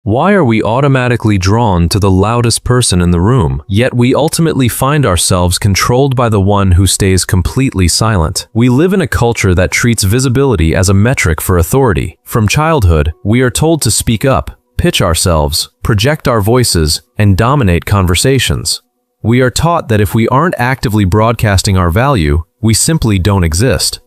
Why are we automatically drawn to the loudest person in the room, yet we ultimately find ourselves controlled by the one who stays completely silent? We live in a culture that treats visibility as a metric for authority. From childhood, we are told to speak up, pitch ourselves, project our voices, and dominate conversations. We are taught that if we aren't actively broadcasting our value, we simply don't exist.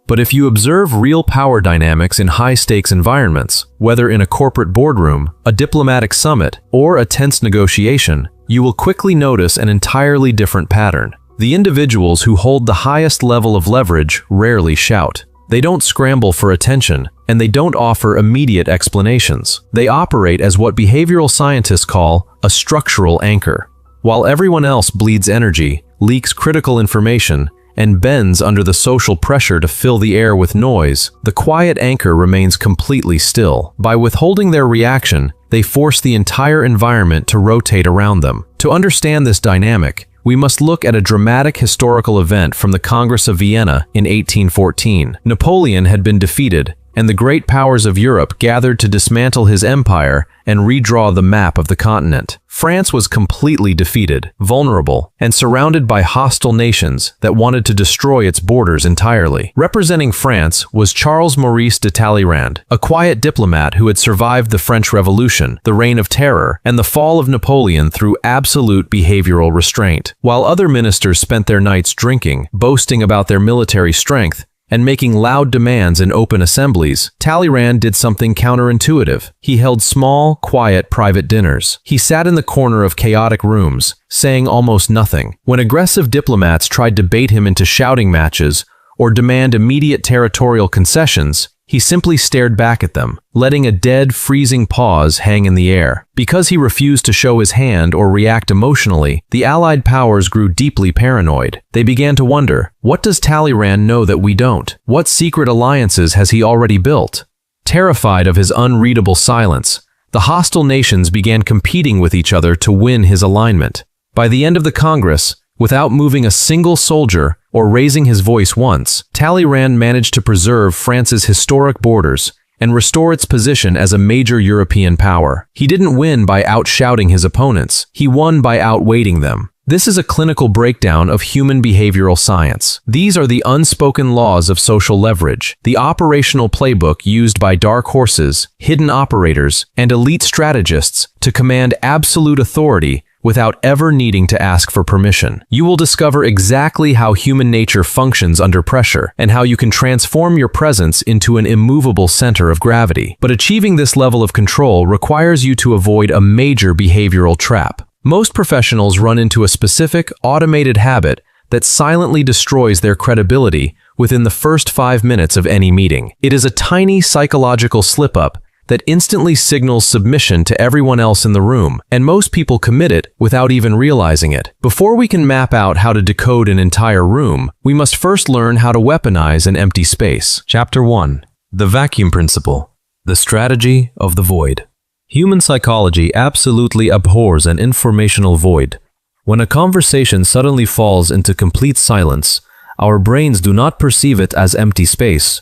But if you observe real power dynamics in high-stakes environments, whether in a corporate boardroom, a diplomatic summit, or a tense negotiation, you will quickly notice an entirely different pattern. The individuals who hold the highest level of leverage rarely shout. They don't scramble for attention, and they don't offer immediate explanations. They operate as what behavioral scientists call a structural anchor. While everyone else bleeds energy, leaks critical information, and bends under the social pressure to fill the air with noise, the quiet anchor remains completely still. By withholding their reaction, they force the entire environment to rotate around them. To understand this dynamic, we must look at a dramatic historical event from the Congress of Vienna in 1814. Napoleon had been defeated, and the great powers of Europe gathered to dismantle his empire and redraw the map of the continent. France was completely defeated, vulnerable, and surrounded by hostile nations that wanted to destroy its borders entirely. Representing France was Charles Maurice de Talleyrand, a quiet diplomat who had survived the French Revolution, the Reign of Terror, and the fall of Napoleon through absolute behavioral restraint. While other ministers spent their nights drinking, boasting about their military strength, and making loud demands in open assemblies, Talleyrand did something counterintuitive. He held small, quiet, private dinners. He sat in the corner of chaotic rooms, saying almost nothing. When aggressive diplomats tried to bait him into shouting matches or demand immediate territorial concessions, he simply stared back at them, letting a dead, freezing pause hang in the air. Because he refused to show his hand or react emotionally, the Allied powers grew deeply paranoid. They began to wonder, what does Talleyrand know that we don't? What secret alliances has he already built? Terrified of his unreadable silence, the hostile nations began competing with each other to win his alignment. By the end of the Congress, without moving a single soldier or raising his voice once, Talleyrand managed to preserve France's historic borders and restore its position as a major European power. He didn't win by outshouting his opponents. He won by outweighting them. This is a clinical breakdown of human behavioral science. These are the unspoken laws of social leverage, the operational playbook used by dark horses, hidden operators, and elite strategists to command absolute authority without ever needing to ask for permission. You will discover exactly how human nature functions under pressure and how you can transform your presence into an immovable center of gravity. But achieving this level of control requires you to avoid a major behavioral trap. Most professionals run into a specific, automated habit that silently destroys their credibility within the first 5 minutes of any meeting. It is a tiny psychological slip-up that instantly signals submission to everyone else in the room, and most people commit it without even realizing it. Before we can map out how to decode an entire room, we must first learn how to weaponize an empty space. Chapter 1. The Vacuum Principle. The Strategy of the Void. Human psychology absolutely abhors an informational void. When a conversation suddenly falls into complete silence, our brains do not perceive it as empty space.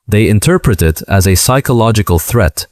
They interpret it as a psychological threat.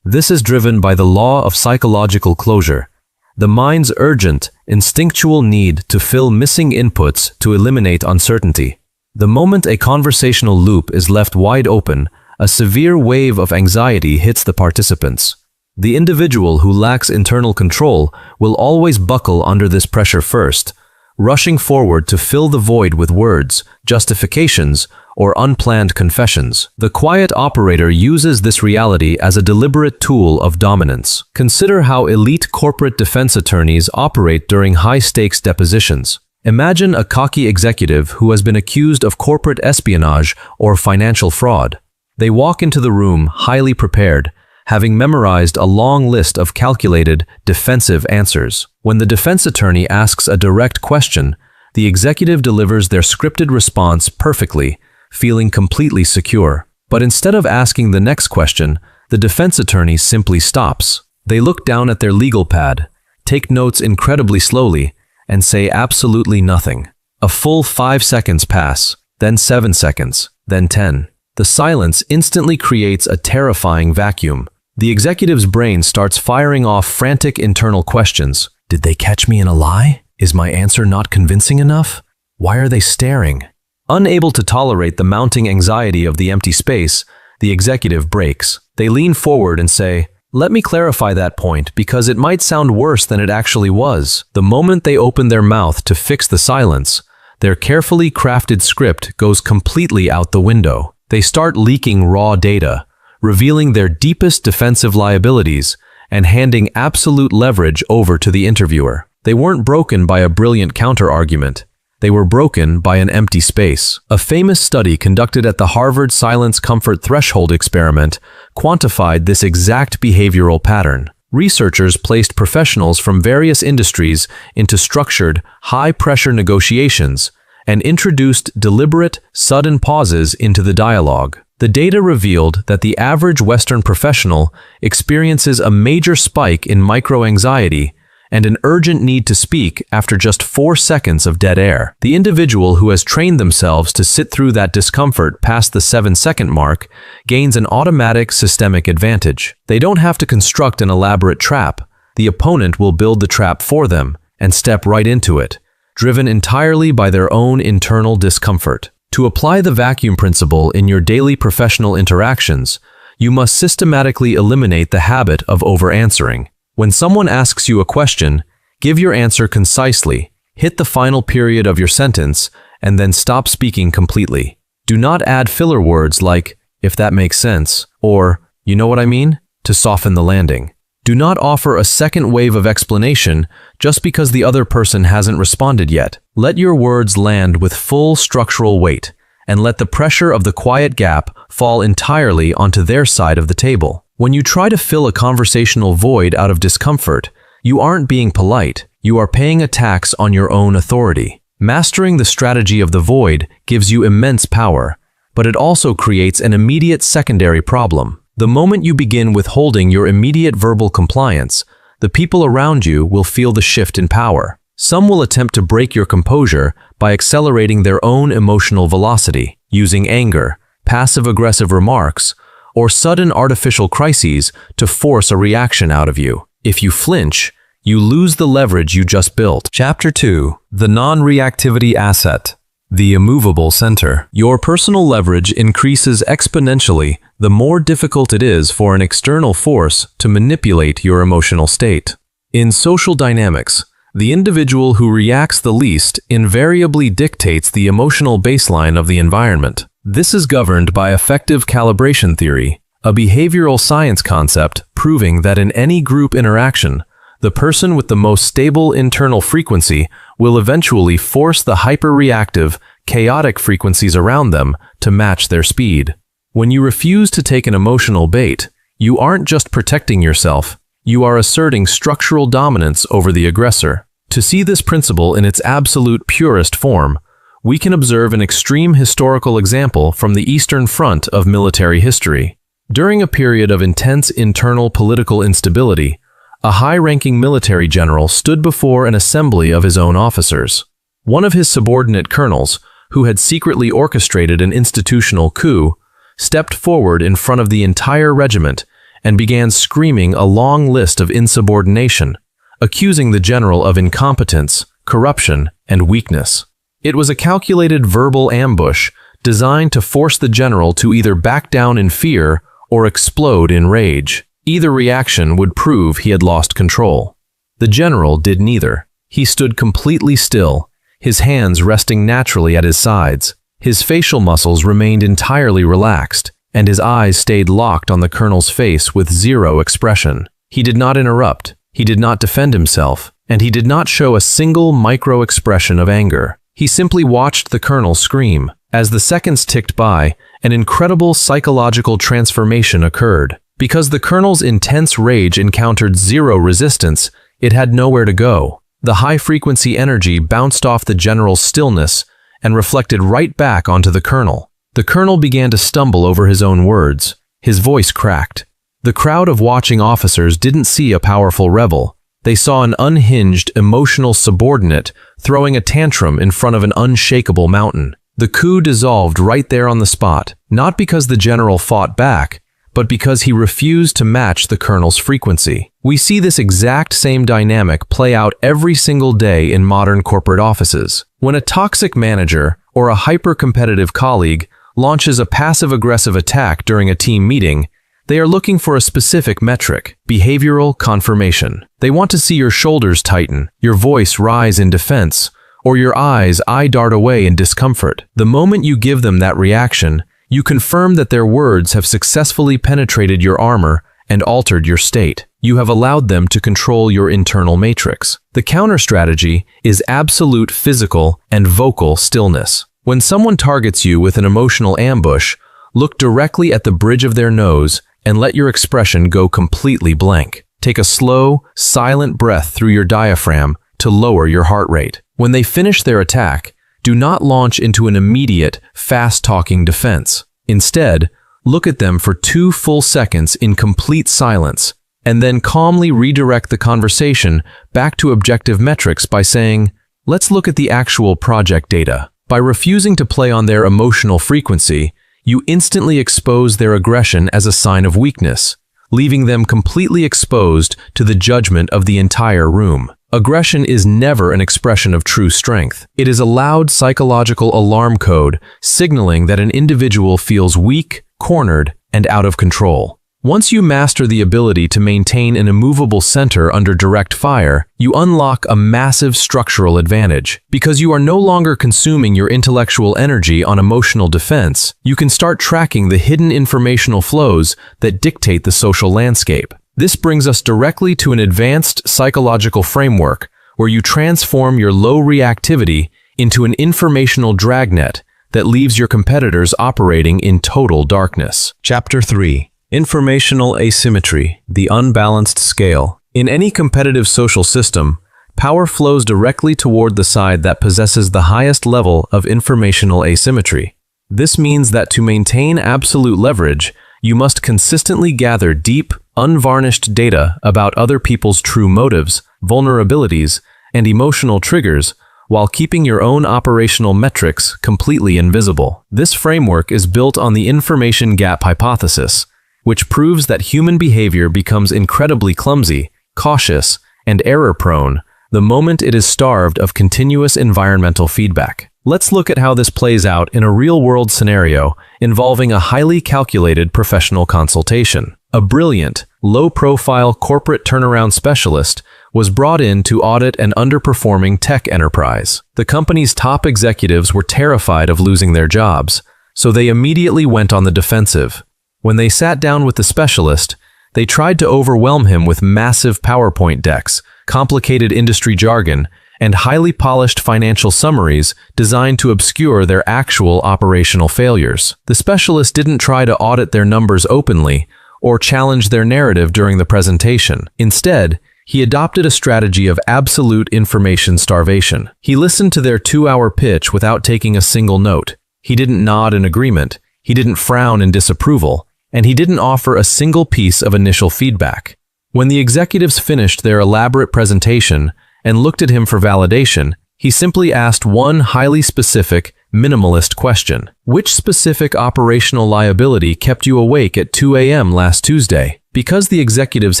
This is driven by the law of psychological closure, the mind's urgent, instinctual need to fill missing inputs to eliminate uncertainty. The moment a conversational loop is left wide open, a severe wave of anxiety hits the participants. The individual who lacks internal control will always buckle under this pressure first, rushing forward to fill the void with words, justifications, or unplanned confessions. The quiet operator uses this reality as a deliberate tool of dominance. Consider how elite corporate defense attorneys operate during high-stakes depositions. Imagine a cocky executive who has been accused of corporate espionage or financial fraud. They walk into the room highly prepared, having memorized a long list of calculated, defensive answers. When the defense attorney asks a direct question, the executive delivers their scripted response perfectly, feeling completely secure. But instead of asking the next question, the defense attorney simply stops. They look down at their legal pad, take notes incredibly slowly, and say absolutely nothing. A full 5 seconds pass, then 7 seconds, then 10. The silence instantly creates a terrifying vacuum. The executive's brain starts firing off frantic internal questions. Did they catch me in a lie? Is my answer not convincing enough? Why are they staring? Unable to tolerate the mounting anxiety of the empty space, the executive breaks. They lean forward and say, "Let me clarify that point because it might sound worse than it actually was." The moment they open their mouth to fix the silence, their carefully crafted script goes completely out the window. They start leaking raw data, revealing their deepest defensive liabilities and handing absolute leverage over to the interviewer. They weren't broken by a brilliant counter-argument. They were broken by an empty space. A famous study conducted at the Harvard Silence Comfort Threshold experiment quantified this exact behavioral pattern. Researchers placed professionals from various industries into structured, high-pressure negotiations and introduced deliberate, sudden pauses into the dialogue. The data revealed that the average Western professional experiences a major spike in micro-anxiety and an urgent need to speak after just 4 seconds of dead air. The individual who has trained themselves to sit through that discomfort past the 7-second mark gains an automatic systemic advantage. They don't have to construct an elaborate trap. The opponent will build the trap for them and step right into it, driven entirely by their own internal discomfort. To apply the vacuum principle in your daily professional interactions, you must systematically eliminate the habit of over-answering. When someone asks you a question, give your answer concisely, hit the final period of your sentence, and then stop speaking completely. Do not add filler words like, "if that makes sense," or, "you know what I mean," to soften the landing. Do not offer a second wave of explanation just because the other person hasn't responded yet. Let your words land with full structural weight, and let the pressure of the quiet gap fall entirely onto their side of the table. When you try to fill a conversational void out of discomfort, you aren't being polite. You are paying a tax on your own authority. Mastering the strategy of the void gives you immense power, but it also creates an immediate secondary problem. The moment you begin withholding your immediate verbal compliance, the people around you will feel the shift in power. Some will attempt to break your composure by accelerating their own emotional velocity, using anger, passive-aggressive remarks, or sudden artificial crises to force a reaction out of you. If you flinch, you lose the leverage you just built. Chapter 2. The Non-Reactivity Asset. The Immovable Center. Your personal leverage increases exponentially the more difficult it is for an external force to manipulate your emotional state. In social dynamics, the individual who reacts the least invariably dictates the emotional baseline of the environment. This is governed by effective calibration theory, a behavioral science concept proving that in any group interaction, the person with the most stable internal frequency will eventually force the hyper-reactive, chaotic frequencies around them to match their speed. When you refuse to take an emotional bait, you aren't just protecting yourself, you are asserting structural dominance over the aggressor. To see this principle in its absolute purest form, we can observe an extreme historical example from the Eastern Front of military history. During a period of intense internal political instability, a high-ranking military general stood before an assembly of his own officers. One of his subordinate colonels, who had secretly orchestrated an institutional coup, stepped forward in front of the entire regiment and began screaming a long list of insubordination, accusing the general of incompetence, corruption, and weakness. It was a calculated verbal ambush designed to force the general to either back down in fear or explode in rage. Either reaction would prove he had lost control. The general did neither. He stood completely still, his hands resting naturally at his sides. His facial muscles remained entirely relaxed, and his eyes stayed locked on the colonel's face with zero expression. He did not interrupt, he did not defend himself, and he did not show a single micro-expression of anger. He simply watched the colonel scream. As the seconds ticked by, an incredible psychological transformation occurred. Because the colonel's intense rage encountered zero resistance, it had nowhere to go. The high-frequency energy bounced off the general's stillness and reflected right back onto the colonel. The colonel began to stumble over his own words. His voice cracked. The crowd of watching officers didn't see a powerful rebel. They saw an unhinged, emotional subordinate throwing a tantrum in front of an unshakable mountain. The coup dissolved right there on the spot, not because the general fought back, but but because he refused to match the kernel's frequency. We see this exact same dynamic play out every single day in modern corporate offices. When a toxic manager or a hyper-competitive colleague launches a passive-aggressive attack during a team meeting, they are looking for a specific metric: behavioral confirmation. They want to see your shoulders tighten, your voice rise in defense, or your eyes dart away in discomfort. The moment you give them that reaction, you confirm that their words have successfully penetrated your armor and altered your state. You have allowed them to control your internal matrix. The counter strategy is absolute physical and vocal stillness. When someone targets you with an emotional ambush, look directly at the bridge of their nose and let your expression go completely blank. Take a slow, silent breath through your diaphragm to lower your heart rate. When they finish their attack, do not launch into an immediate, fast-talking defense. Instead, look at them for 2 full seconds in complete silence, and then calmly redirect the conversation back to objective metrics by saying, "Let's look at the actual project data." By refusing to play on their emotional frequency, you instantly expose their aggression as a sign of weakness, leaving them completely exposed to the judgment of the entire room. Aggression is never an expression of true strength. It is a loud psychological alarm code signaling that an individual feels weak, cornered, and out of control. Once you master the ability to maintain an immovable center under direct fire, you unlock a massive structural advantage. Because you are no longer consuming your intellectual energy on emotional defense, you can start tracking the hidden informational flows that dictate the social landscape. This brings us directly to an advanced psychological framework where you transform your low reactivity into an informational dragnet that leaves your competitors operating in total darkness. Chapter 3. Informational asymmetry, the unbalanced scale. In any competitive social system, power flows directly toward the side that possesses the highest level of informational asymmetry. This means that to maintain absolute leverage, you must consistently gather deep, unvarnished data about other people's true motives, vulnerabilities, and emotional triggers, while keeping your own operational metrics completely invisible. This framework is built on the information gap hypothesis, which proves that human behavior becomes incredibly clumsy, cautious, and error-prone the moment it is starved of continuous environmental feedback. Let's look at how this plays out in a real-world scenario involving a highly calculated professional consultation. A brilliant, low-profile corporate turnaround specialist was brought in to audit an underperforming tech enterprise. The company's top executives were terrified of losing their jobs, so they immediately went on the defensive. When they sat down with the specialist, they tried to overwhelm him with massive PowerPoint decks, complicated industry jargon, and highly polished financial summaries designed to obscure their actual operational failures. The specialist didn't try to audit their numbers openly or challenge their narrative during the presentation. Instead, he adopted a strategy of absolute information starvation. He listened to their 2-hour pitch without taking a single note. He didn't nod in agreement, he didn't frown in disapproval, and he didn't offer a single piece of initial feedback. When the executives finished their elaborate presentation and looked at him for validation, he simply asked one highly specific, minimalist question. Which specific operational liability kept you awake at 2 a.m. last Tuesday? Because the executives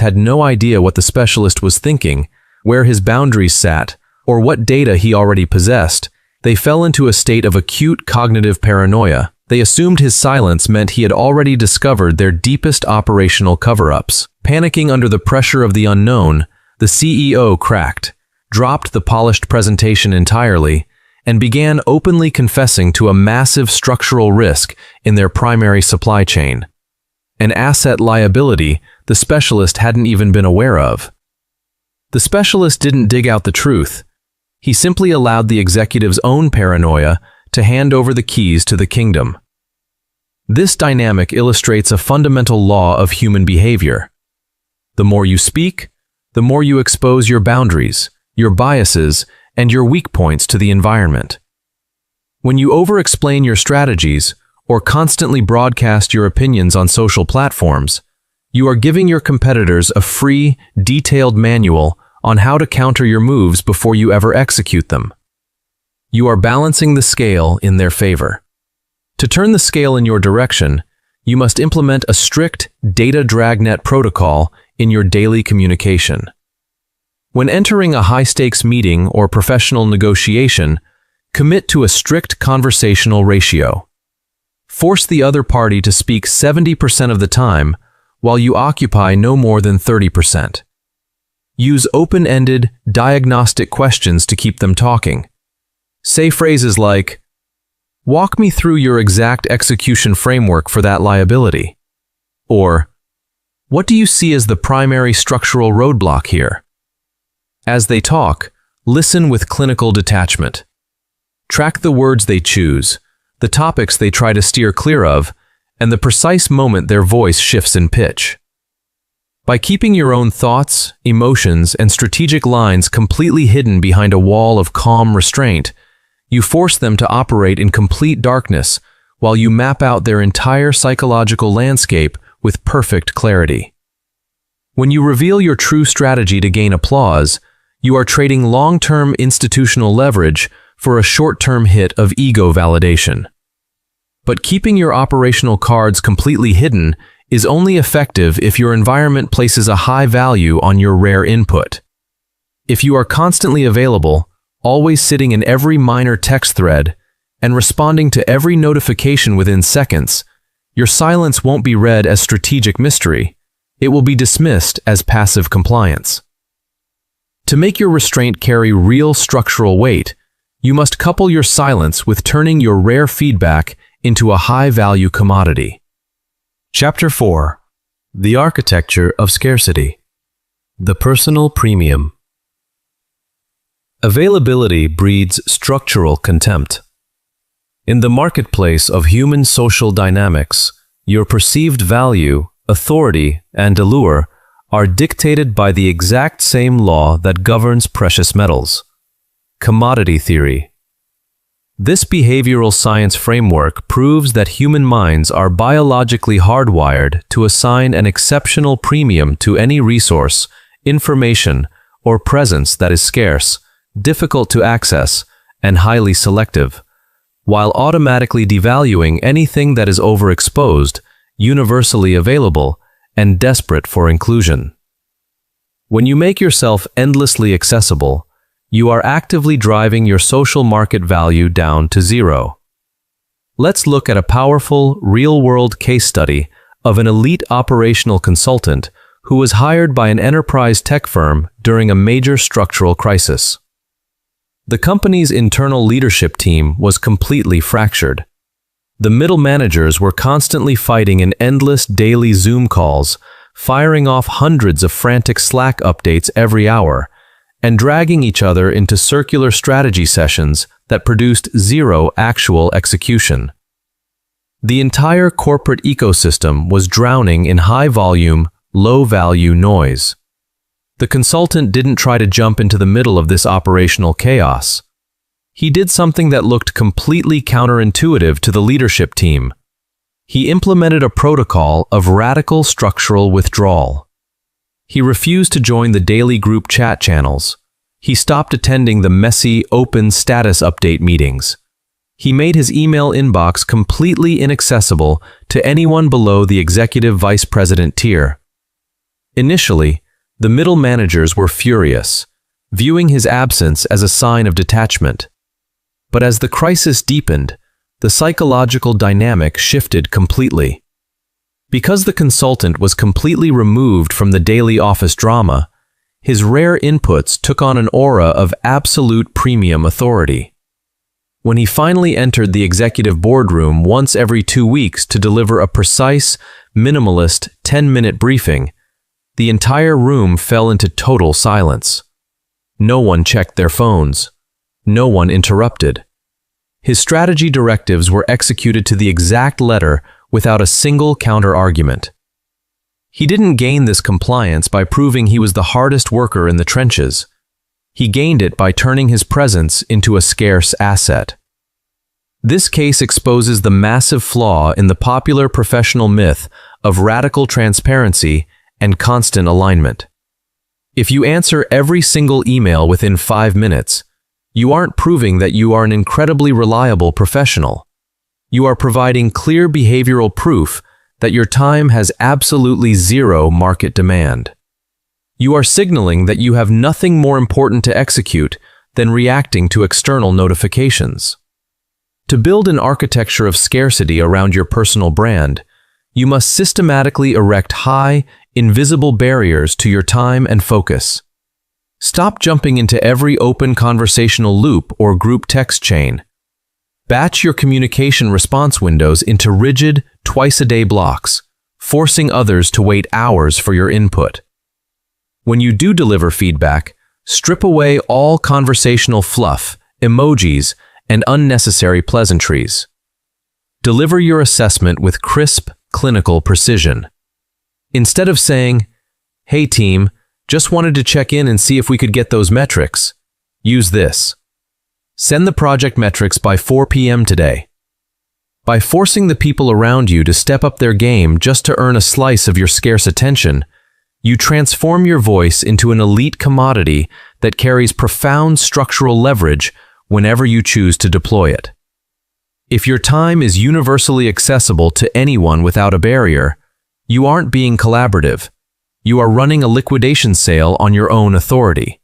had no idea what the specialist was thinking, where his boundaries sat, or what data he already possessed, they fell into a state of acute cognitive paranoia. They assumed his silence meant he had already discovered their deepest operational cover-ups. Panicking under the pressure of the unknown, the CEO cracked, dropped the polished presentation entirely, and began openly confessing to a massive structural risk in their primary supply chain. An asset liability the specialist hadn't even been aware of. The specialist didn't dig out the truth. He simply allowed the executive's own paranoia to hand over the keys to the kingdom. This dynamic illustrates a fundamental law of human behavior. The more you speak, the more you expose your boundaries, your biases, and your weak points to the environment. When you over-explain your strategies or constantly broadcast your opinions on social platforms, you are giving your competitors a free, detailed manual on how to counter your moves before you ever execute them. You are balancing the scale in their favor. To turn the scale in your direction, you must implement a strict data dragnet protocol in your daily communication. When entering a high-stakes meeting or professional negotiation, commit to a strict conversational ratio. Force the other party to speak 70% of the time, while you occupy no more than 30%. Use open-ended, diagnostic questions to keep them talking. Say phrases like, "Walk me through your exact execution framework for that liability." Or, "What do you see as the primary structural roadblock here?" As they talk, listen with clinical detachment. Track the words they choose, the topics they try to steer clear of, and the precise moment their voice shifts in pitch. By keeping your own thoughts, emotions, and strategic lines completely hidden behind a wall of calm restraint, you force them to operate in complete darkness while you map out their entire psychological landscape with perfect clarity. When you reveal your true strategy to gain applause, you are trading long-term institutional leverage for a short-term hit of ego validation. But keeping your operational cards completely hidden is only effective if your environment places a high value on your rare input. If you are constantly available, always sitting in every minor text thread, and responding to every notification within seconds, your silence won't be read as strategic mystery. It will be dismissed as passive compliance. To make your restraint carry real structural weight, you must couple your silence with turning your rare feedback into a high-value commodity. Chapter 4. The Architecture of Scarcity. The Personal Premium. Availability breeds structural contempt. In the marketplace of human social dynamics, your perceived value, authority, and allure are dictated by the exact same law that governs precious metals: commodity theory. This behavioral science framework proves that human minds are biologically hardwired to assign an exceptional premium to any resource, information, or presence that is scarce, difficult to access, and highly selective, while automatically devaluing anything that is overexposed, universally available, and desperate for inclusion. When you make yourself endlessly accessible, you are actively driving your social market value down to zero. Let's look at a powerful, real-world case study of an elite operational consultant who was hired by an enterprise tech firm during a major structural crisis. The company's internal leadership team was completely fractured. The middle managers were constantly fighting in endless daily Zoom calls, firing off hundreds of frantic Slack updates every hour, and dragging each other into circular strategy sessions that produced zero actual execution. The entire corporate ecosystem was drowning in high-volume, low-value noise. The consultant didn't try to jump into the middle of this operational chaos. He did something that looked completely counterintuitive to the leadership team. He implemented a protocol of radical structural withdrawal. He refused to join the daily group chat channels. He stopped attending the messy, open status update meetings. He made his email inbox completely inaccessible to anyone below the executive vice president tier. Initially, the middle managers were furious, viewing his absence as a sign of detachment. But as the crisis deepened, the psychological dynamic shifted completely. Because the consultant was completely removed from the daily office drama, his rare inputs took on an aura of absolute premium authority. When he finally entered the executive boardroom once every 2 weeks to deliver a precise, minimalist 10-minute briefing, the entire room fell into total silence. No one checked their phones. No one interrupted. His strategy directives were executed to the exact letter without a single counter-argument. He didn't gain this compliance by proving he was the hardest worker in the trenches. He gained it by turning his presence into a scarce asset. This case exposes the massive flaw in the popular professional myth of radical transparency and constant alignment. If you answer every single email within 5 minutes, you aren't proving that you are an incredibly reliable professional. You are providing clear behavioral proof that your time has absolutely zero market demand. You are signaling that you have nothing more important to execute than reacting to external notifications. To build an architecture of scarcity around your personal brand, you must systematically erect high, invisible barriers to your time and focus. Stop jumping into every open conversational loop or group text chain. Batch your communication response windows into rigid, twice-a-day blocks, forcing others to wait hours for your input. When you do deliver feedback, strip away all conversational fluff, emojis, and unnecessary pleasantries. Deliver your assessment with crisp, clinical precision. Instead of saying, "Hey team, just wanted to check in and see if we could get those metrics," use this: "Send the project metrics by 4 p.m. today." By forcing the people around you to step up their game just to earn a slice of your scarce attention, you transform your voice into an elite commodity that carries profound structural leverage whenever you choose to deploy it. If your time is universally accessible to anyone without a barrier, you aren't being collaborative. You are running a liquidation sale on your own authority.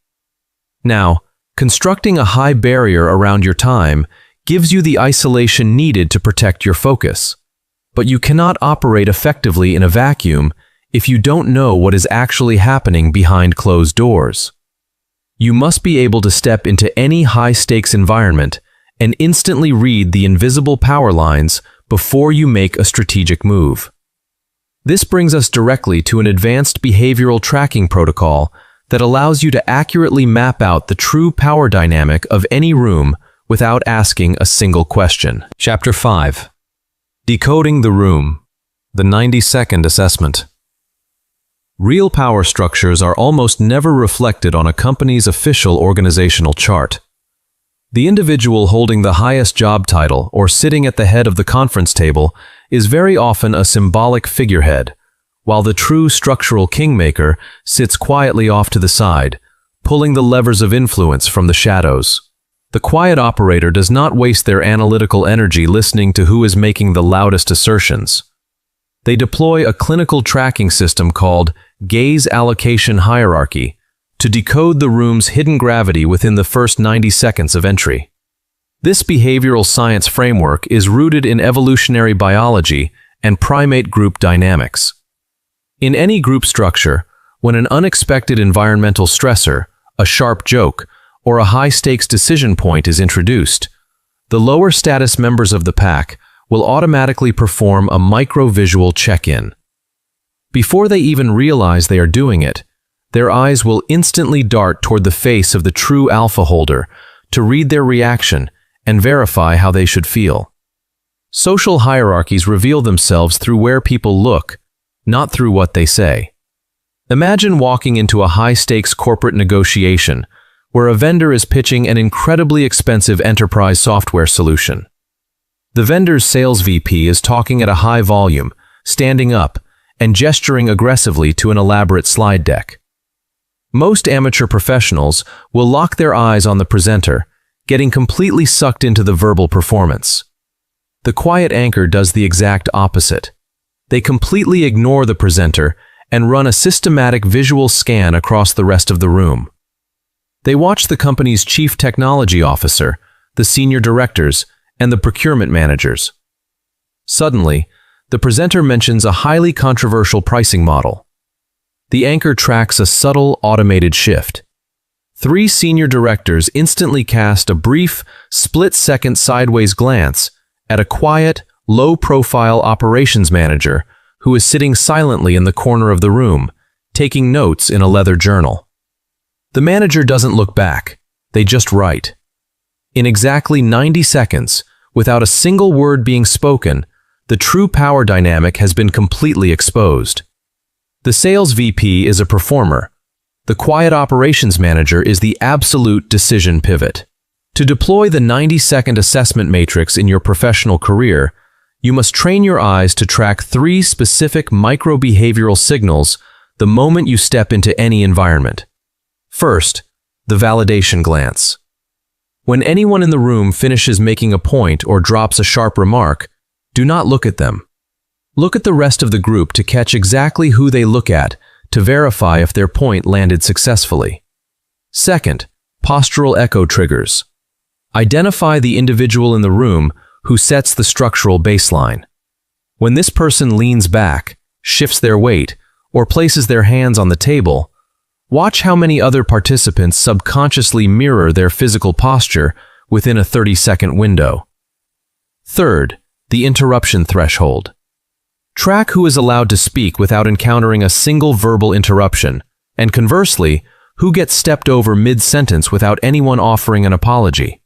Now, constructing a high barrier around your time gives you the isolation needed to protect your focus. But you cannot operate effectively in a vacuum if you don't know what is actually happening behind closed doors. You must be able to step into any high-stakes environment and instantly read the invisible power lines before you make a strategic move. This brings us directly to an advanced behavioral tracking protocol that allows you to accurately map out the true power dynamic of any room without asking a single question. Chapter 5. Decoding the Room. The 90-second assessment. Real power structures are almost never reflected on a company's official organizational chart. The individual holding the highest job title or sitting at the head of the conference table is very often a symbolic figurehead, while the true structural kingmaker sits quietly off to the side, pulling the levers of influence from the shadows. The quiet operator does not waste their analytical energy listening to who is making the loudest assertions. They deploy a clinical tracking system called gaze allocation hierarchy to decode the room's hidden gravity within the first 90 seconds of entry. This behavioral science framework is rooted in evolutionary biology and primate group dynamics. In any group structure, when an unexpected environmental stressor, a sharp joke, or a high-stakes decision point is introduced, the lower status members of the pack will automatically perform a micro-visual check-in. Before they even realize they are doing it, their eyes will instantly dart toward the face of the true alpha holder to read their reaction and verify how they should feel. Social hierarchies reveal themselves through where people look, not through what they say. Imagine walking into a high-stakes corporate negotiation where a vendor is pitching an incredibly expensive enterprise software solution. The vendor's sales VP is talking at a high volume, standing up, and gesturing aggressively to an elaborate slide deck. Most amateur professionals will lock their eyes on the presenter, getting completely sucked into the verbal performance. The quiet anchor does the exact opposite. They completely ignore the presenter and run a systematic visual scan across the rest of the room. They watch the company's chief technology officer, the senior directors, and the procurement managers. Suddenly, the presenter mentions a highly controversial pricing model. The anchor tracks a subtle, automated shift. 3 senior directors instantly cast a brief, split-second sideways glance at a quiet, low-profile operations manager who is sitting silently in the corner of the room, taking notes in a leather journal. The manager doesn't look back, they just write. In exactly 90 seconds, without a single word being spoken, the true power dynamic has been completely exposed. The sales VP is a performer. The quiet operations manager is the absolute decision pivot. To deploy the 90-second assessment matrix in your professional career, you must train your eyes to track 3 specific micro-behavioral signals the moment you step into any environment. First, the validation glance. When anyone in the room finishes making a point or drops a sharp remark, do not look at them. Look at the rest of the group to catch exactly who they look at to verify if their point landed successfully. Second, postural echo triggers. Identify the individual in the room who sets the structural baseline. When this person leans back, shifts their weight, or places their hands on the table, watch how many other participants subconsciously mirror their physical posture within a 30-second window. Third, the interruption threshold. Track who is allowed to speak without encountering a single verbal interruption, and conversely, who gets stepped over mid-sentence without anyone offering an apology.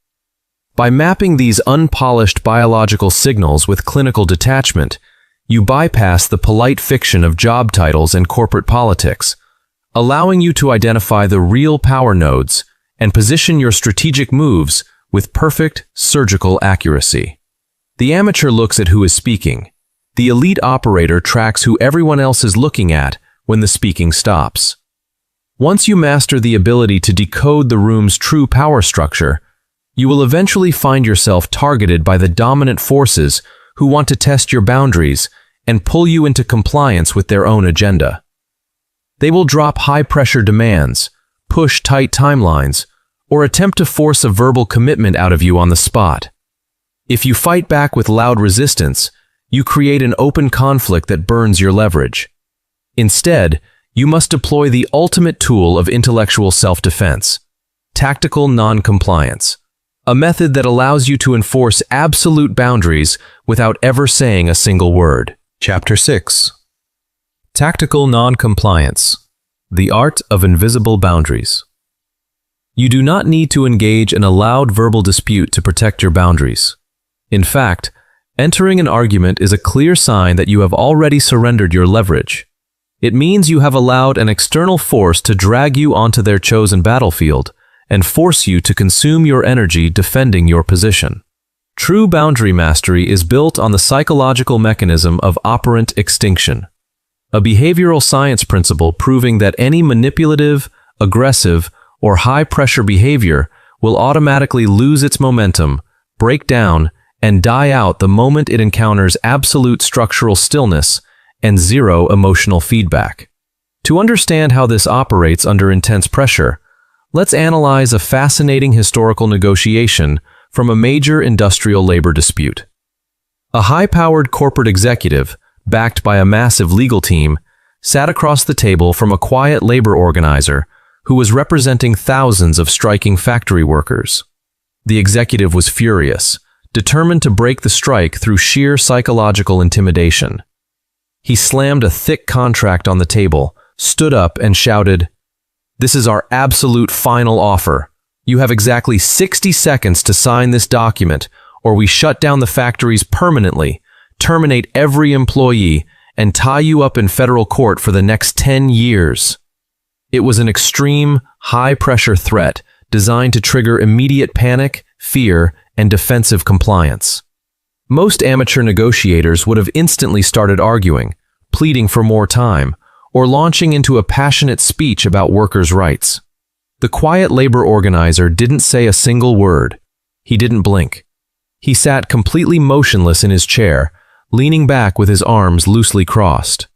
By mapping these unpolished biological signals with clinical detachment, you bypass the polite fiction of job titles and corporate politics, allowing you to identify the real power nodes and position your strategic moves with perfect surgical accuracy. The amateur looks at who is speaking. The elite operator tracks who everyone else is looking at when the speaking stops. Once you master the ability to decode the room's true power structure, you will eventually find yourself targeted by the dominant forces who want to test your boundaries and pull you into compliance with their own agenda. They will drop high-pressure demands, push tight timelines, or attempt to force a verbal commitment out of you on the spot. If you fight back with loud resistance, you create an open conflict that burns your leverage. Instead, you must deploy the ultimate tool of intellectual self-defense, tactical non-compliance, a method that allows you to enforce absolute boundaries without ever saying a single word. Chapter 6. Tactical non-compliance, the art of invisible boundaries. You do not need to engage in a loud verbal dispute to protect your boundaries. In fact, entering an argument is a clear sign that you have already surrendered your leverage. It means you have allowed an external force to drag you onto their chosen battlefield and force you to consume your energy defending your position. True boundary mastery is built on the psychological mechanism of operant extinction, a behavioral science principle proving that any manipulative, aggressive, or high-pressure behavior will automatically lose its momentum, break down, and die out the moment it encounters absolute structural stillness and zero emotional feedback. To understand how this operates under intense pressure, let's analyze a fascinating historical negotiation from a major industrial labor dispute. A high-powered corporate executive, backed by a massive legal team, sat across the table from a quiet labor organizer who was representing thousands of striking factory workers. The executive was furious, determined to break the strike through sheer psychological intimidation. He slammed a thick contract on the table, stood up, and shouted, "This is our absolute final offer. You have exactly 60 seconds to sign this document, or we shut down the factories permanently, terminate every employee, and tie you up in federal court for the next 10 years. It was an extreme, high-pressure threat designed to trigger immediate panic, fear, and defensive compliance. Most amateur negotiators would have instantly started arguing, pleading for more time, or launching into a passionate speech about workers' rights. The quiet labor organizer didn't say a single word. He didn't blink. He sat completely motionless in his chair, leaning back with his arms loosely crossed.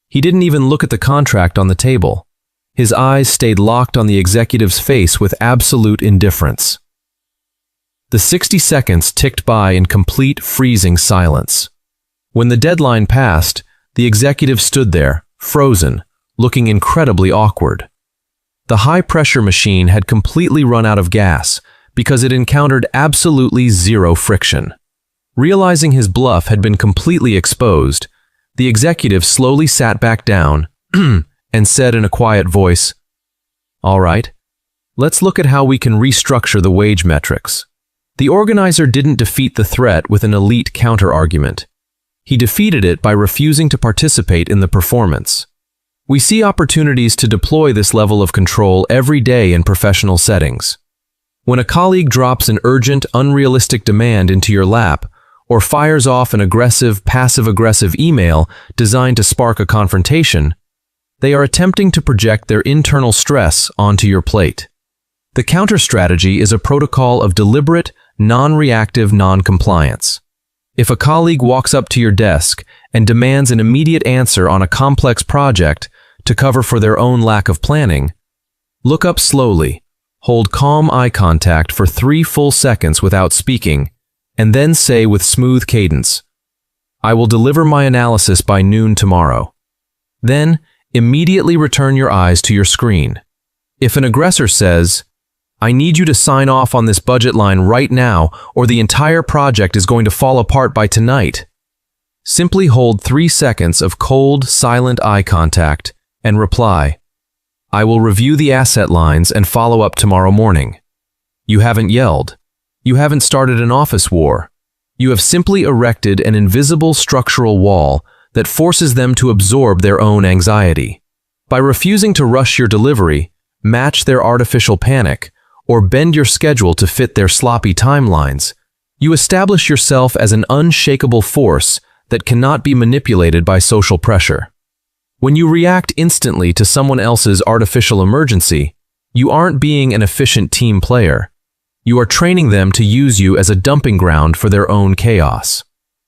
He didn't even look at the contract on the table. His eyes stayed locked on the executive's face with absolute indifference. The 60 seconds ticked by in complete freezing silence. When the deadline passed, the executive stood there, frozen, looking incredibly awkward. The high-pressure machine had completely run out of gas because it encountered absolutely zero friction. Realizing his bluff had been completely exposed, the executive slowly sat back down and said in a quiet voice, "All right, let's look at how we can restructure the wage metrics." The organizer didn't defeat the threat with an elite counter-argument. He defeated it by refusing to participate in the performance. We see opportunities to deploy this level of control every day in professional settings. When a colleague drops an urgent, unrealistic demand into your lap, or fires off an aggressive, passive-aggressive email designed to spark a confrontation, they are attempting to project their internal stress onto your plate. The counter strategy is a protocol of deliberate, non-reactive non-compliance. If a colleague walks up to your desk and demands an immediate answer on a complex project to cover for their own lack of planning, look up slowly, hold calm eye contact for 3 full seconds without speaking, and then say with smooth cadence, "I will deliver my analysis by noon tomorrow." Then, immediately return your eyes to your screen. If an aggressor says, "I need you to sign off on this budget line right now, or the entire project is going to fall apart by tonight," simply hold 3 seconds of cold, silent eye contact and reply, "I will review the asset lines and follow up tomorrow morning." You haven't yelled. You haven't started an office war. You have simply erected an invisible structural wall that forces them to absorb their own anxiety. By refusing to rush your delivery, match their artificial panic, or bend your schedule to fit their sloppy timelines, you establish yourself as an unshakable force that cannot be manipulated by social pressure. When you react instantly to someone else's artificial emergency, you aren't being an efficient team player. You are training them to use you as a dumping ground for their own chaos.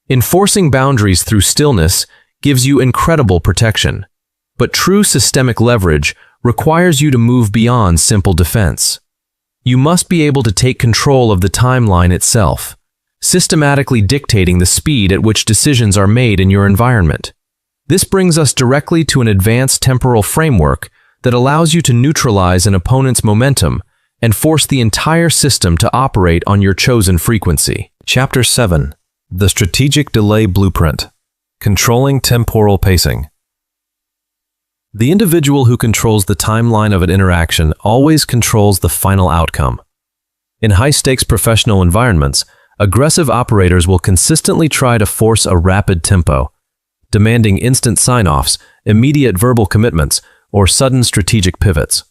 Enforcing boundaries through stillness gives you incredible protection, but true systemic leverage requires you to move beyond simple defense. You must be able to take control of the timeline itself, systematically dictating the speed at which decisions are made in your environment. This brings us directly to an advanced temporal framework that allows you to neutralize an opponent's momentum and force the entire system to operate on your chosen frequency. Chapter 7. The Strategic Delay Blueprint. Controlling Temporal Pacing. The individual who controls the timeline of an interaction always controls the final outcome. In high-stakes professional environments, aggressive operators will consistently try to force a rapid tempo, demanding instant sign-offs, immediate verbal commitments, or sudden strategic pivots.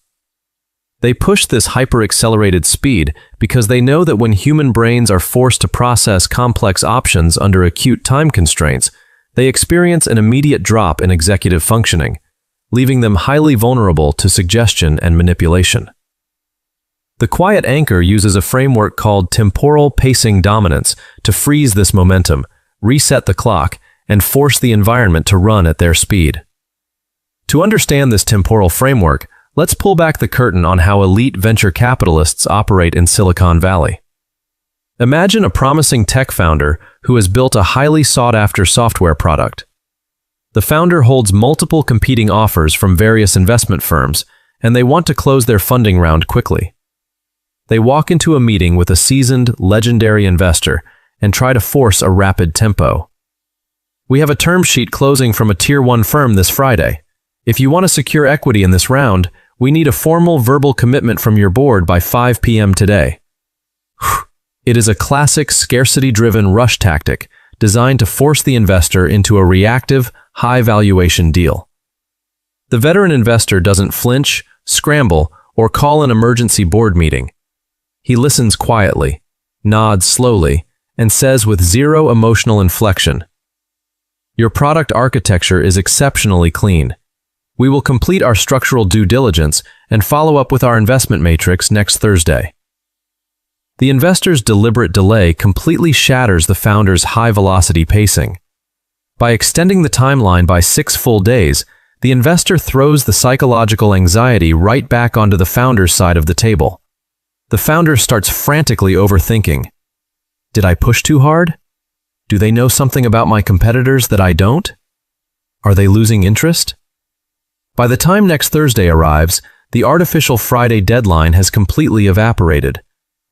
They push this hyper-accelerated speed because they know that when human brains are forced to process complex options under acute time constraints, they experience an immediate drop in executive functioning, leaving them highly vulnerable to suggestion and manipulation. The quiet anchor uses a framework called temporal pacing dominance to freeze this momentum, reset the clock, and force the environment to run at their speed. To understand this temporal framework, let's pull back the curtain on how elite venture capitalists operate in Silicon Valley. Imagine a promising tech founder who has built a highly sought-after software product. The founder holds multiple competing offers from various investment firms, and they want to close their funding round quickly. They walk into a meeting with a seasoned, legendary investor and try to force a rapid tempo. "We have a term sheet closing from a Tier 1 firm this Friday. If you want to secure equity in this round, we need a formal verbal commitment from your board by 5 p.m. today." It is a classic scarcity-driven rush tactic designed to force the investor into a reactive, high-valuation deal. The veteran investor doesn't flinch, scramble, or call an emergency board meeting. He listens quietly, nods slowly, and says with zero emotional inflection, "Your product architecture is exceptionally clean. We will complete our structural due diligence and follow up with our investment matrix next Thursday." The investor's deliberate delay completely shatters the founder's high-velocity pacing. By extending the timeline by 6 full days, the investor throws the psychological anxiety right back onto the founder's side of the table. The founder starts frantically overthinking. Did I push too hard? Do they know something about my competitors that I don't? Are they losing interest? By the time next Thursday arrives, the artificial Friday deadline has completely evaporated.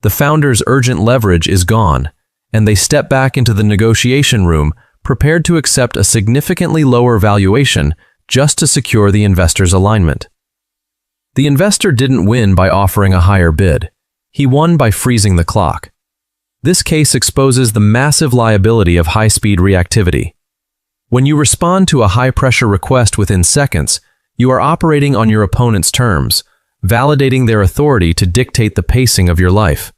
The founder's urgent leverage is gone, and they step back into the negotiation room, prepared to accept a significantly lower valuation just to secure the investor's alignment. The investor didn't win by offering a higher bid. He won by freezing the clock. This case exposes the massive liability of high-speed reactivity. When you respond to a high-pressure request within seconds, you are operating on your opponent's terms, validating their authority to dictate the pacing of your life.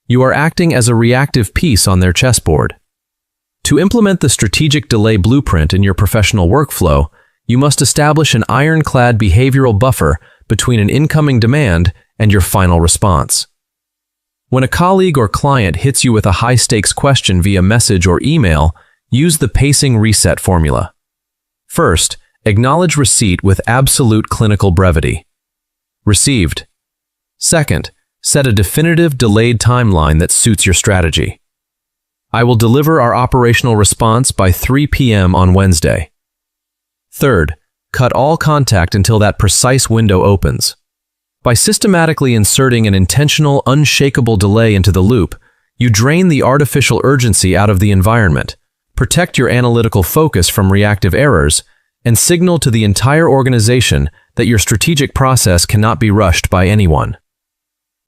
You are acting as a reactive piece on their chessboard. To implement the strategic delay blueprint in your professional workflow, you must establish an ironclad behavioral buffer between an incoming demand and your final response. When a colleague or client hits you with a high-stakes question via message or email, use the pacing reset formula. First, acknowledge receipt with absolute clinical brevity. Received. Second, set a definitive delayed timeline that suits your strategy. I will deliver our operational response by 3 p.m. on Wednesday. Third, cut all contact until that precise window opens. By systematically inserting an intentional, unshakable delay into the loop, you drain the artificial urgency out of the environment, protect your analytical focus from reactive errors, and signal to the entire organization that your strategic process cannot be rushed by anyone.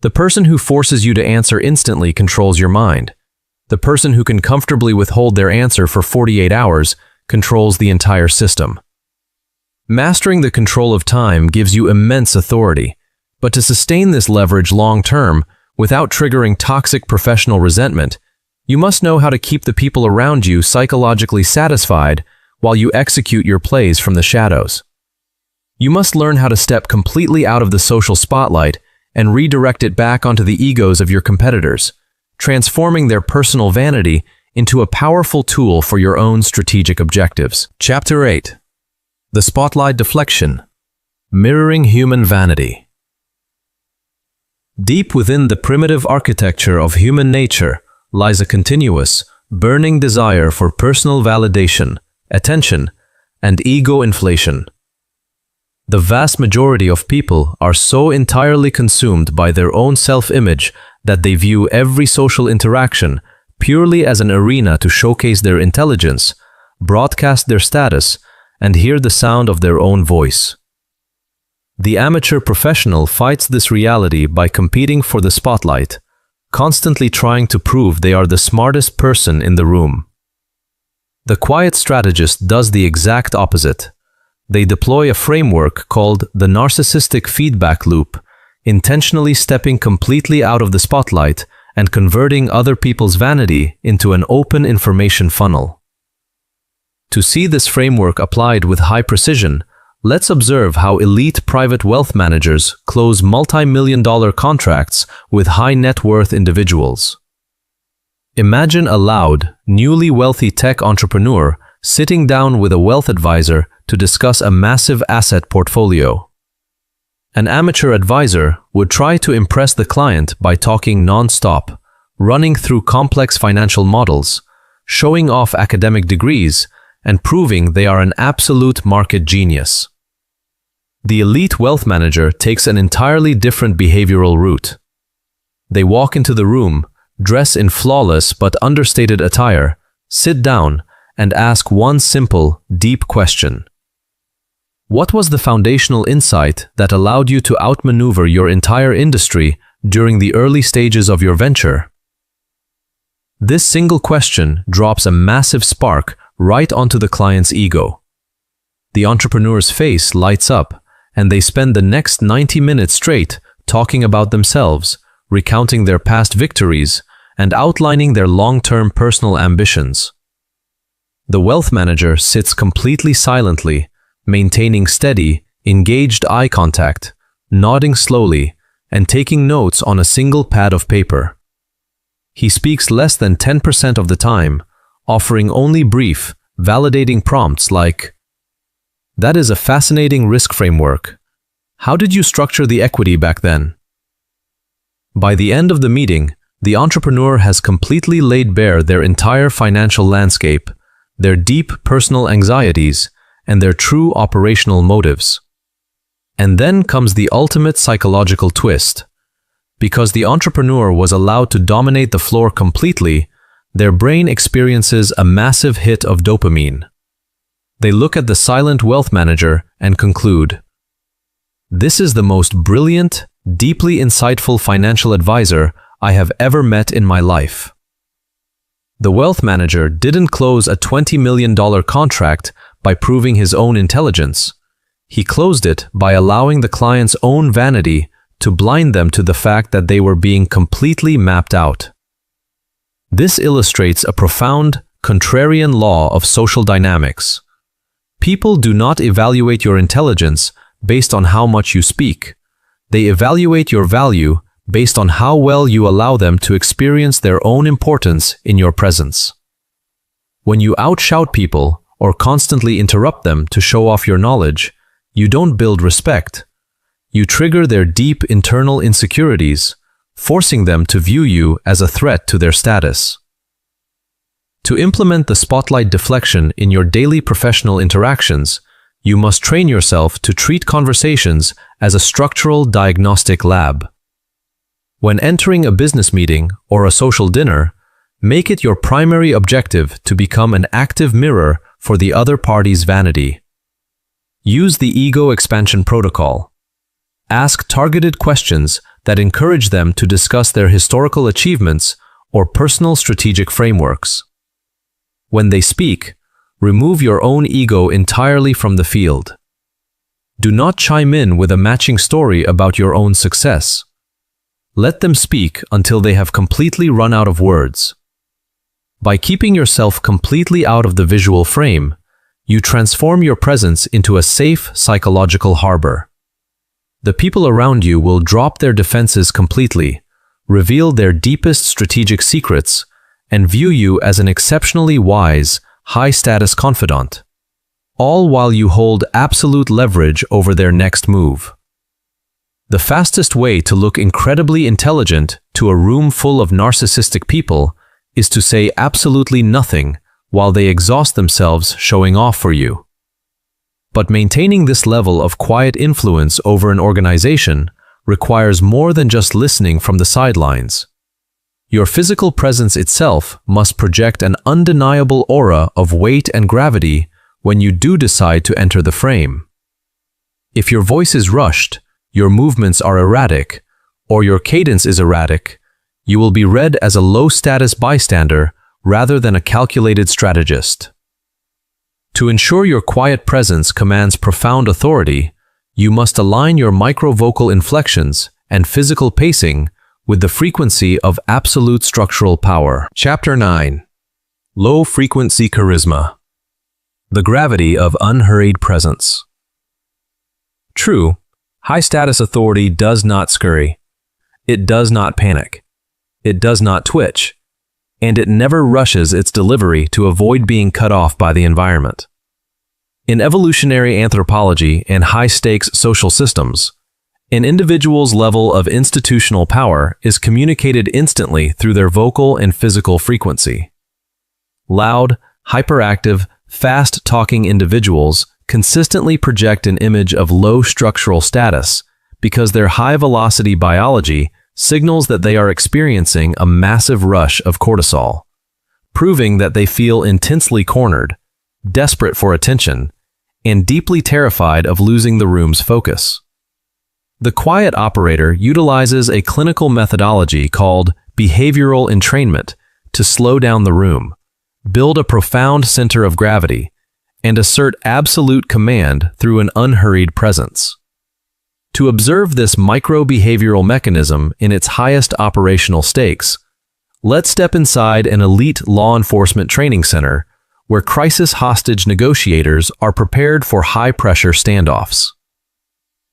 The person who forces you to answer instantly controls your mind. The person who can comfortably withhold their answer for 48 hours controls the entire system. Mastering the control of time gives you immense authority, but to sustain this leverage long-term without triggering toxic professional resentment, you must know how to keep the people around you psychologically satisfied while you execute your plays from the shadows. You must learn how to step completely out of the social spotlight and redirect it back onto the egos of your competitors, transforming their personal vanity into a powerful tool for your own strategic objectives. Chapter 8. The Spotlight Deflection. Mirroring Human Vanity. Deep within the primitive architecture of human nature lies a continuous, burning desire for personal validation, attention, and ego inflation. The vast majority of people are so entirely consumed by their own self-image that they view every social interaction purely as an arena to showcase their intelligence, broadcast their status, and hear the sound of their own voice. The amateur professional fights this reality by competing for the spotlight, constantly trying to prove they are the smartest person in the room. The quiet strategist does the exact opposite. They deploy a framework called the narcissistic feedback loop, intentionally stepping completely out of the spotlight and converting other people's vanity into an open information funnel. To see this framework applied with high precision, let's observe how elite private wealth managers close multi-million-dollar contracts with high-net-worth individuals. Imagine a loud, newly wealthy tech entrepreneur sitting down with a wealth advisor to discuss a massive asset portfolio. An amateur advisor would try to impress the client by talking non-stop, running through complex financial models, showing off academic degrees, and proving they are an absolute market genius. The elite wealth manager takes an entirely different behavioral route. They walk into the room, dress in flawless but understated attire, sit down, and ask one simple, deep question. What was the foundational insight that allowed you to outmaneuver your entire industry during the early stages of your venture? This single question drops a massive spark right onto the client's ego. The entrepreneur's face lights up, and they spend the next 90 minutes straight talking about themselves, recounting their past victories, and outlining their long-term personal ambitions. The wealth manager sits completely silently, maintaining steady, engaged eye contact, nodding slowly, and taking notes on a single pad of paper. He speaks less than 10% of the time, offering only brief, validating prompts like, "That is a fascinating risk framework. How did you structure the equity back then?" By the end of the meeting, the entrepreneur has completely laid bare their entire financial landscape, their deep personal anxieties, and their true operational motives. And then comes the ultimate psychological twist. Because the entrepreneur was allowed to dominate the floor completely, their brain experiences a massive hit of dopamine. They look at the silent wealth manager and conclude, "This is the most brilliant, deeply insightful financial advisor I have ever met in my life." The wealth manager didn't close a $20 million contract by proving his own intelligence. He closed it by allowing the client's own vanity to blind them to the fact that they were being completely mapped out. This illustrates a profound, contrarian law of social dynamics. People do not evaluate your intelligence based on how much you speak. They evaluate your value based on how well you allow them to experience their own importance in your presence. When you outshout people or constantly interrupt them to show off your knowledge, you don't build respect. You trigger their deep internal insecurities, forcing them to view you as a threat to their status. To implement the spotlight deflection in your daily professional interactions, you must train yourself to treat conversations as a structural diagnostic lab. When entering a business meeting or a social dinner, make it your primary objective to become an active mirror for the other party's vanity. Use the ego expansion protocol. Ask targeted questions that encourage them to discuss their historical achievements or personal strategic frameworks. When they speak, remove your own ego entirely from the field. Do not chime in with a matching story about your own success. Let them speak until they have completely run out of words. By keeping yourself completely out of the visual frame, you transform your presence into a safe psychological harbor. The people around you will drop their defenses completely, reveal their deepest strategic secrets, and view you as an exceptionally wise, high-status confidant, all while you hold absolute leverage over their next move. The fastest way to look incredibly intelligent to a room full of narcissistic people is to say absolutely nothing while they exhaust themselves showing off for you. But maintaining this level of quiet influence over an organization requires more than just listening from the sidelines. Your physical presence itself must project an undeniable aura of weight and gravity when you do decide to enter the frame. If your voice is rushed, your movements are erratic, or your cadence is erratic, you will be read as a low-status bystander rather than a calculated strategist. To ensure your quiet presence commands profound authority, you must align your micro-vocal inflections and physical pacing with the frequency of absolute structural power. Chapter 9. Low-Frequency Charisma. The Gravity of Unhurried Presence. True, high-status authority does not scurry. It does not panic. It does not twitch. And it never rushes its delivery to avoid being cut off by the environment. In evolutionary anthropology and high-stakes social systems, an individual's level of institutional power is communicated instantly through their vocal and physical frequency. Loud, hyperactive, fast-talking individuals consistently project an image of low structural status because their high-velocity biology signals that they are experiencing a massive rush of cortisol, proving that they feel intensely cornered, desperate for attention, and deeply terrified of losing the room's focus. The quiet operator utilizes a clinical methodology called behavioral entrainment to slow down the room, build a profound center of gravity, and assert absolute command through an unhurried presence. To observe this micro-behavioral mechanism in its highest operational stakes, let's step inside an elite law enforcement training center where crisis hostage negotiators are prepared for high-pressure standoffs.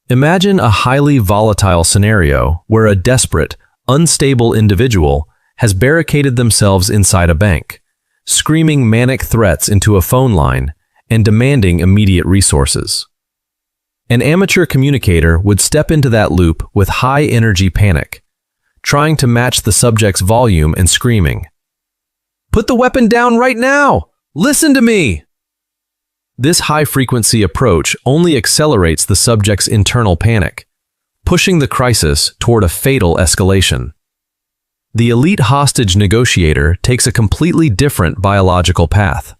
Imagine a highly volatile scenario where a desperate, unstable individual has barricaded themselves inside a bank, screaming manic threats into a phone line and demanding immediate resources. An amateur communicator would step into that loop with high-energy panic, trying to match the subject's volume and screaming, "Put the weapon down right now! Listen to me!" This high-frequency approach only accelerates the subject's internal panic, pushing the crisis toward a fatal escalation. The elite hostage negotiator takes a completely different biological path.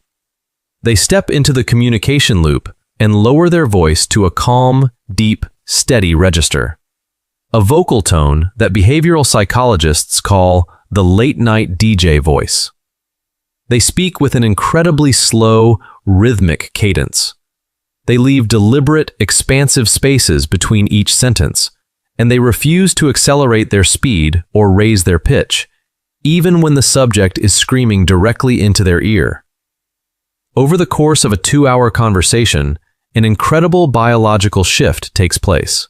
They step into the communication loop and lower their voice to a calm, deep, steady register, a vocal tone that behavioral psychologists call the late-night DJ voice. They speak with an incredibly slow, rhythmic cadence. They leave deliberate, expansive spaces between each sentence, and they refuse to accelerate their speed or raise their pitch, even when the subject is screaming directly into their ear. Over the course of a 2-hour conversation, an incredible biological shift takes place.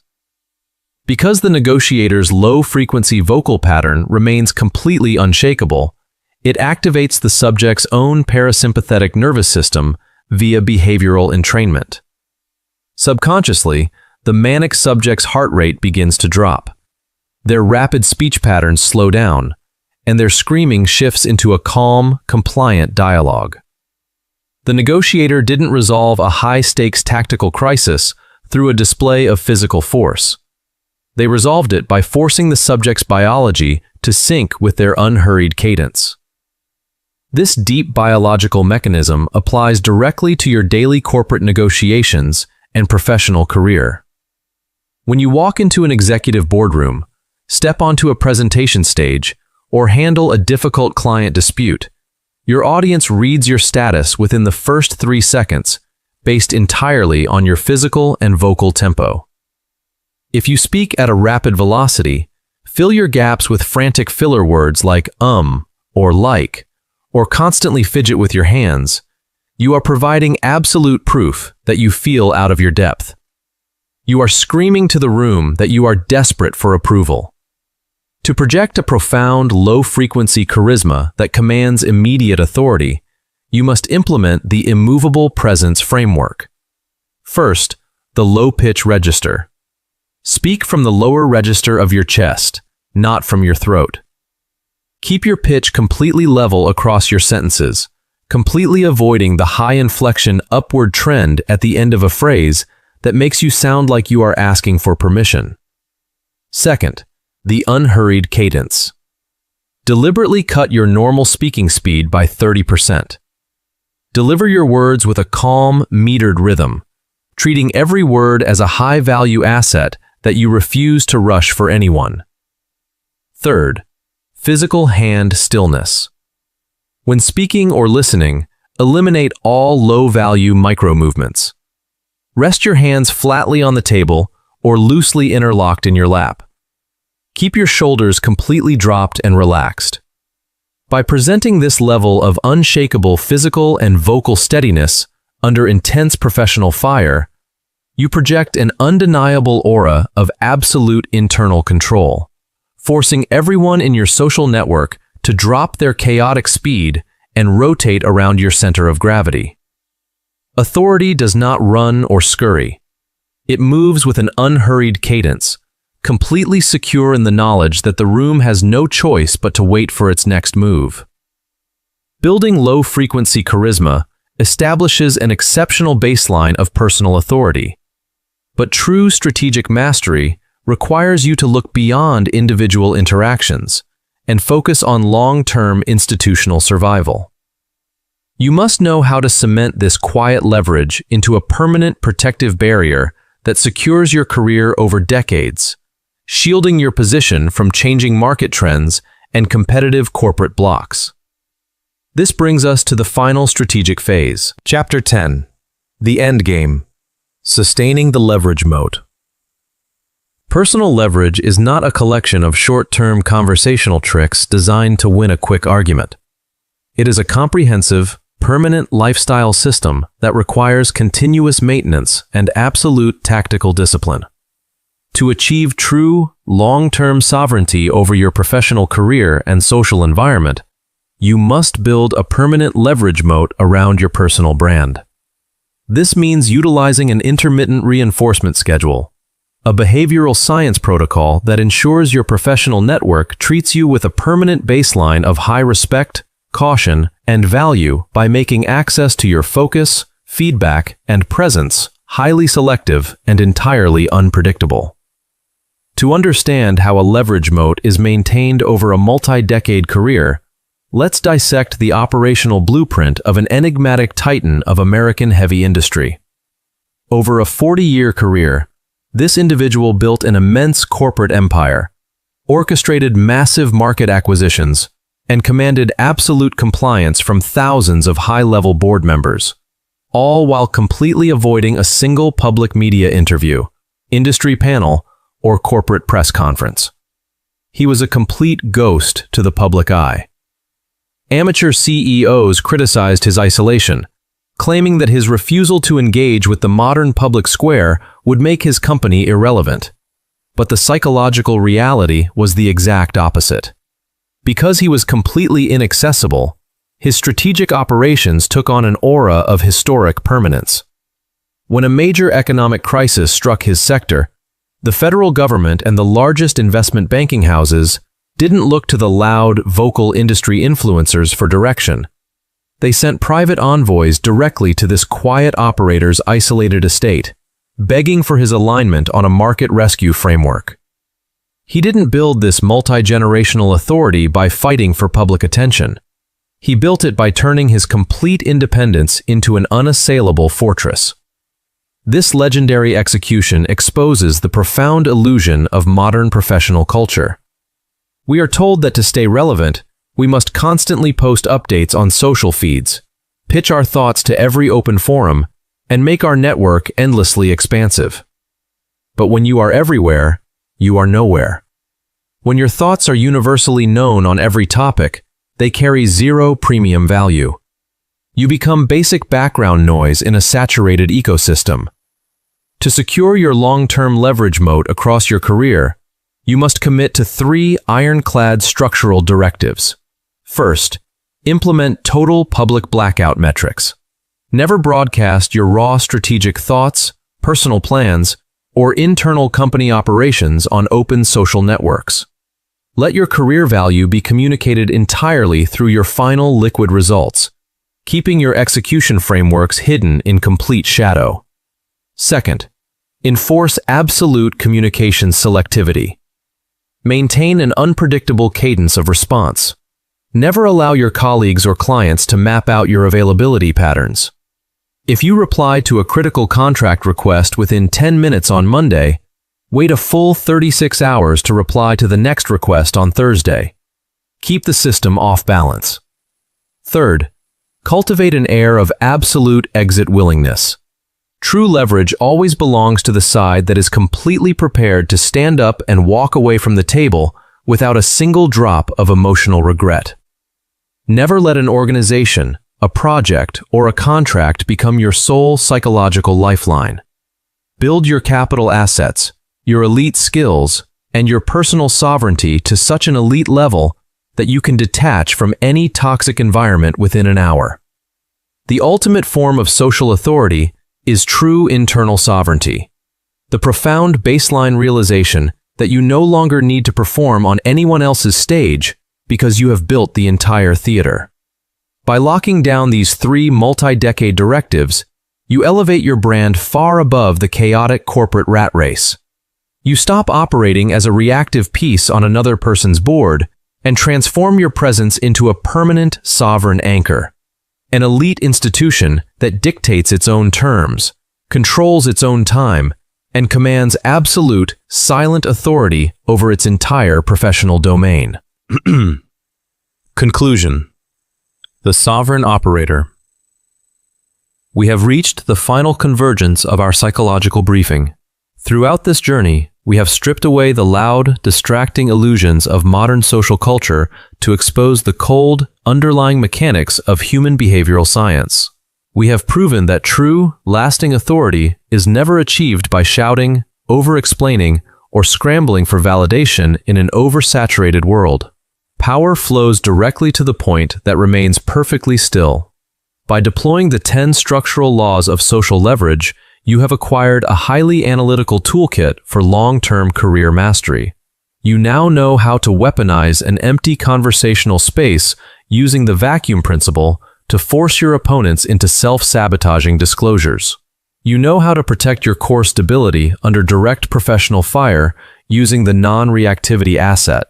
Because the negotiator's low-frequency vocal pattern remains completely unshakable, it activates the subject's own parasympathetic nervous system via behavioral entrainment. Subconsciously, the manic subject's heart rate begins to drop. Their rapid speech patterns slow down, and their screaming shifts into a calm, compliant dialogue. The negotiator didn't resolve a high-stakes tactical crisis through a display of physical force. They resolved it by forcing the subject's biology to sync with their unhurried cadence. This deep biological mechanism applies directly to your daily corporate negotiations and professional career. When you walk into an executive boardroom, step onto a presentation stage, or handle a difficult client dispute, your audience reads your status within the first 3 seconds, based entirely on your physical and vocal tempo. If you speak at a rapid velocity, fill your gaps with frantic filler words like or like, or constantly fidget with your hands, you are providing absolute proof that you feel out of your depth. You are screaming to the room that you are desperate for approval. To project a profound, low-frequency charisma that commands immediate authority, you must implement the immovable presence framework. First, the low-pitch register. Speak from the lower register of your chest, not from your throat. Keep your pitch completely level across your sentences, completely avoiding the high inflection upward trend at the end of a phrase that makes you sound like you are asking for permission. Second, the unhurried cadence. Deliberately cut your normal speaking speed by 30%. Deliver your words with a calm, metered rhythm, treating every word as a high-value asset that you refuse to rush for anyone. Third, physical hand stillness. When speaking or listening, eliminate all low-value micro-movements. Rest your hands flatly on the table or loosely interlocked in your lap. Keep your shoulders completely dropped and relaxed. By presenting this level of unshakable physical and vocal steadiness under intense professional fire, you project an undeniable aura of absolute internal control, forcing everyone in your social network to drop their chaotic speed and rotate around your center of gravity. Authority does not run or scurry. It moves with an unhurried cadence, completely secure in the knowledge that the room has no choice but to wait for its next move. Building low-frequency charisma establishes an exceptional baseline of personal authority. But true strategic mastery requires you to look beyond individual interactions and focus on long-term institutional survival. You must know how to cement this quiet leverage into a permanent protective barrier that secures your career over decades, shielding your position from changing market trends and competitive corporate blocks. This brings us to the final strategic phase. Chapter 10. The Endgame. Sustaining the leverage moat. Personal leverage is not a collection of short-term conversational tricks designed to win a quick argument. It is a comprehensive, permanent lifestyle system that requires continuous maintenance and absolute tactical discipline. To achieve true, long-term sovereignty over your professional career and social environment, you must build a permanent leverage moat around your personal brand. This means utilizing an intermittent reinforcement schedule, a behavioral science protocol that ensures your professional network treats you with a permanent baseline of high respect, caution, and value by making access to your focus, feedback, and presence highly selective and entirely unpredictable. To understand how a leverage moat is maintained over a multi-decade career, let's dissect the operational blueprint of an enigmatic titan of American heavy industry. Over a 40-year career, this individual built an immense corporate empire, orchestrated massive market acquisitions, and commanded absolute compliance from thousands of high-level board members, all while completely avoiding a single public media interview, industry panel, or corporate press conference. He was a complete ghost to the public eye. Amateur CEOs criticized his isolation, claiming that his refusal to engage with the modern public square would make his company irrelevant. but the psychological reality was the exact opposite. Because he was completely inaccessible, his strategic operations took on an aura of historic permanence. When a major economic crisis struck his sector, the federal government and the largest investment banking houses didn't look to the loud, vocal industry influencers for direction. They sent private envoys directly to this quiet operator's isolated estate, begging for his alignment on a market rescue framework. He didn't build this multi-generational authority by fighting for public attention. He built it by turning his complete independence into an unassailable fortress. This legendary execution exposes the profound illusion of modern professional culture. We are told that to stay relevant, we must constantly post updates on social feeds, pitch our thoughts to every open forum, and make our network endlessly expansive. But when you are everywhere, you are nowhere. When your thoughts are universally known on every topic, they carry zero premium value. You become basic background noise in a saturated ecosystem. To secure your long-term leverage moat across your career, you must commit to 3 ironclad structural directives. First, implement total public blackout metrics. Never broadcast your raw strategic thoughts, personal plans, or internal company operations on open social networks. Let your career value be communicated entirely through your final liquid results, keeping your execution frameworks hidden in complete shadow. Second, enforce absolute communication selectivity. Maintain an unpredictable cadence of response. Never allow your colleagues or clients to map out your availability patterns. If you reply to a critical contract request within 10 minutes on Monday, wait a full 36 hours to reply to the next request on Thursday. Keep the system off balance. Third, cultivate an air of absolute exit willingness. True leverage always belongs to the side that is completely prepared to stand up and walk away from the table without a single drop of emotional regret. Never let an organization, a project, or a contract become your sole psychological lifeline. Build your capital assets, your elite skills, and your personal sovereignty to such an elite level that you can detach from any toxic environment within an hour. The ultimate form of social authority is true internal sovereignty. The profound baseline realization that you no longer need to perform on anyone else's stage because you have built the entire theater. By locking down these 3 multi-decade directives, you elevate your brand far above the chaotic corporate rat race. You stop operating as a reactive piece on another person's board and transform your presence into a permanent sovereign anchor. An elite institution that dictates its own terms, controls its own time, and commands absolute, silent authority over its entire professional domain. Conclusion. The Sovereign Operator. We have reached the final convergence of our psychological briefing. Throughout this journey, we have stripped away the loud, distracting illusions of modern social culture to expose the cold, underlying mechanics of human behavioral science. We have proven that true, lasting authority is never achieved by shouting, over-explaining, or scrambling for validation in an oversaturated world. Power flows directly to the point that remains perfectly still. By deploying the 10 structural laws of social leverage, you have acquired a highly analytical toolkit for long-term career mastery. You now know how to weaponize an empty conversational space using the vacuum principle to force your opponents into self-sabotaging disclosures. You know how to protect your core stability under direct professional fire using the non-reactivity asset.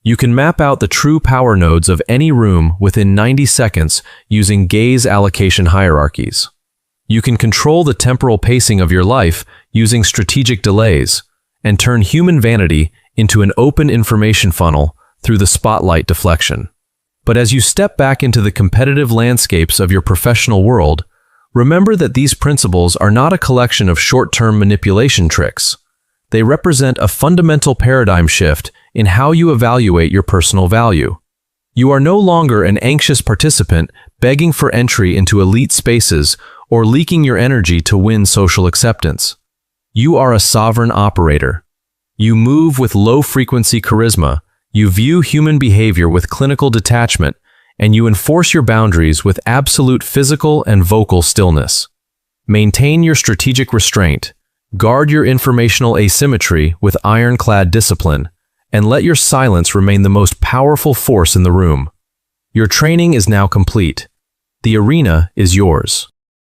You can map out the true power nodes of any room within 90 seconds using gaze allocation hierarchies. You can control the temporal pacing of your life using strategic delays and turn human vanity into an open information funnel through the spotlight deflection. But as you step back into the competitive landscapes of your professional world, remember that these principles are not a collection of short-term manipulation tricks. They represent a fundamental paradigm shift in how you evaluate your personal value. You are no longer an anxious participant begging for entry into elite spaces or leaking your energy to win social acceptance. You are a sovereign operator. You move with low-frequency charisma, you view human behavior with clinical detachment, and you enforce your boundaries with absolute physical and vocal stillness. Maintain your strategic restraint, guard your informational asymmetry with ironclad discipline, and let your silence remain the most powerful force in the room. Your training is now complete. The arena is yours.